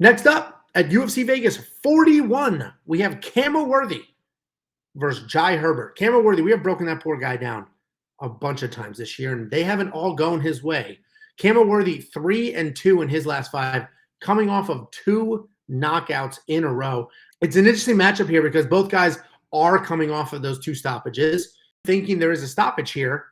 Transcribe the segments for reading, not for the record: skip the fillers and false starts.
Next up at UFC Vegas 41, we have Khama Worthy versus Jai Herbert. Khama Worthy, we have broken that poor guy down a bunch of times this year, and they haven't all gone his way. Khama Worthy 3-2 in his last 5, coming off of 2 knockouts in a row. It's an interesting matchup here because both guys are coming off of those 2 stoppages. Thinking there is a stoppage here.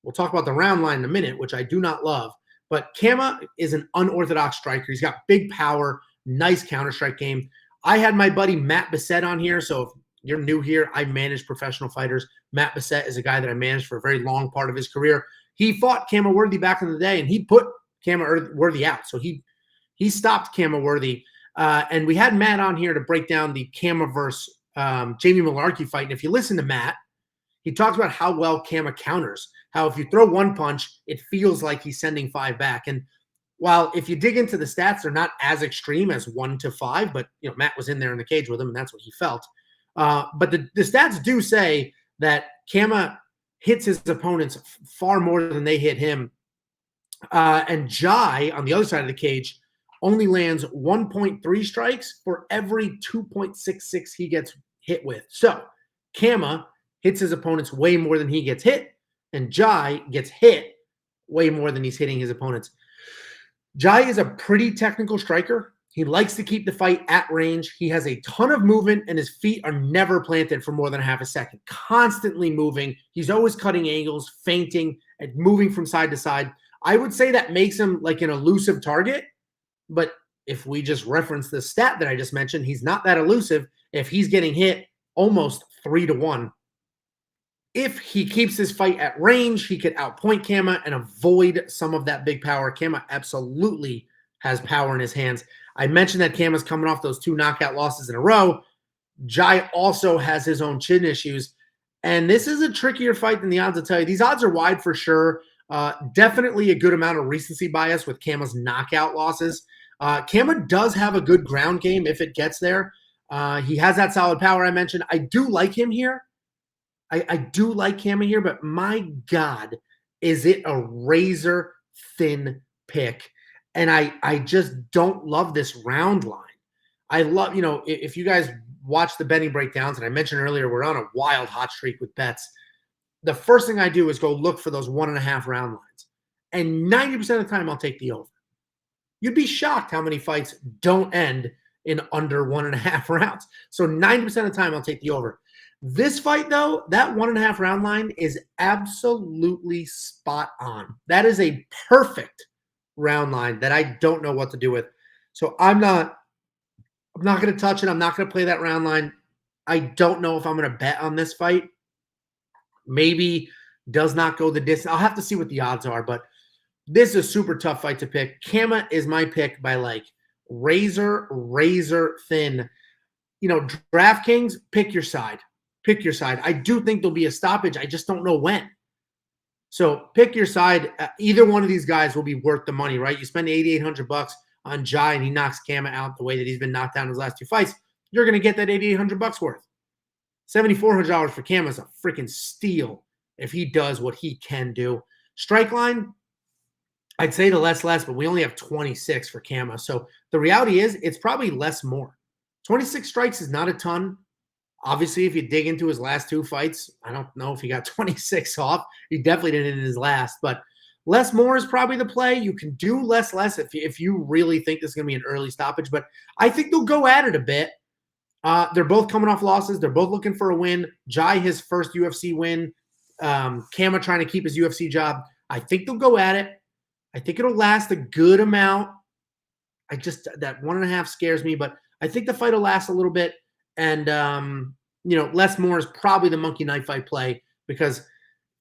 We'll talk about the round line in a minute, which I do not love. But Khama is an unorthodox striker. He's got big power, nice counter-strike game. I had my buddy Matt Bissett on here, so if you're new here, I manage professional fighters. Matt Bissett is a guy that I managed for a very long part of his career. He fought Khama Worthy back in the day, and he put Khama Worthy out. So he stopped Khama Worthy. And we had Matt on here to break down the Khama versus Jamie Mullarkey fight. And if you listen to Matt, he talks about how well Khama counters, how if you throw 1 punch, it feels like he's sending 5 back. And while if you dig into the stats, they're not as extreme as 1 to 5, but Matt was in there in the cage with him, and that's what he felt. But the stats do say that Khama hits his opponents far more than they hit him. And Jai, on the other side of the cage, only lands 1.3 strikes for every 2.66 he gets hit with. So Khama hits his opponents way more than he gets hit, and Jai gets hit way more than he's hitting his opponents. Jai is a pretty technical striker. He likes to keep the fight at range. He has a ton of movement, and his feet are never planted for more than half a second. Constantly moving. He's always cutting angles, feinting, and moving from side to side. I would say that makes him like an elusive target, but if we just reference the stat that I just mentioned, he's not that elusive if he's getting hit almost 3-1. If he keeps his fight at range, he could outpoint Khama and avoid some of that big power. Khama absolutely has power in his hands. I mentioned that Khama's coming off those 2 knockout losses in a row. Jai also has his own chin issues. And this is a trickier fight than the odds will tell you. These odds are wide for sure. Definitely a good amount of recency bias with Khama's knockout losses. Khama does have a good ground game if it gets there. He has that solid power I mentioned. I do like him here. I do like Khama here, but my God, is it a razor thin pick? And I just don't love this round line. I love, if you guys watch the betting breakdowns, and I mentioned earlier, we're on a wild hot streak with bets. The first thing I do is go look for those 1.5 round lines. And 90% of the time, I'll take the over. You'd be shocked how many fights don't end in under 1.5 rounds. So 90% of the time, I'll take the over. This fight, though, that 1.5 round line is absolutely spot on. That is a perfect round line that I don't know what to do with. So I'm not going to touch it. I'm not going to play that round line. I don't know if I'm going to bet on this fight. Maybe does not go the distance. I'll have to see what the odds are, but this is a super tough fight to pick. Khama is my pick by like razor thin. DraftKings, pick your side. Pick your side. I do think there'll be a stoppage. I just don't know when. So pick your side. Either one of these guys will be worth the money, right? You spend $8,800 on Jai and he knocks Khama out the way that he's been knocked down in his last 2 fights. You're going to get that $8,800 worth. $7,400 for Khama is a freaking steal if he does what he can do. Strike line, I'd say the less, but we only have 26 for Khama. So the reality is it's probably less more. 26 strikes is not a ton. Obviously, if you dig into his last 2 fights, I don't know if he got 26 off. He definitely didn't in his last, but less more is probably the play. You can do less if you really think this is going to be an early stoppage, but I think they'll go at it a bit. They're both coming off losses. They're both looking for a win. Jai, his first UFC win. Khama trying to keep his UFC job. I think they'll go at it. I think it'll last a good amount. That 1.5 scares me, but I think the fight will last a little bit. And, less more is probably the monkey knife fight play because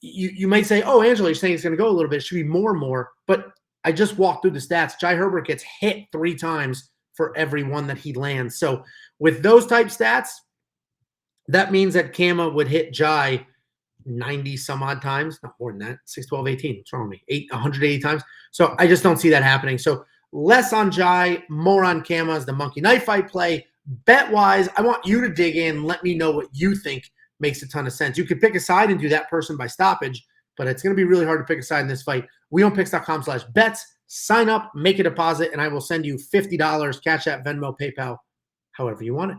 you might say, oh, Angelo, you're saying it's going to go a little bit. It should be more. But I just walked through the stats. Jai Herbert gets hit 3 times for every one that he lands. So with those type stats, that means that Khama would hit Jai 90 some odd times. Not more than that. 6, 12, 18. What's wrong with me? 180 times. So I just don't see that happening. So less on Jai, more on Khama as the monkey knife fight play. Bet-wise, I want you to dig in. Let me know what you think makes a ton of sense. You could pick a side and do that person by stoppage, but it's going to be really hard to pick a side in this fight. wewantpicks.com/bets. Sign up, make a deposit, and I will send you $50, Cash App, Venmo, PayPal, however you want it.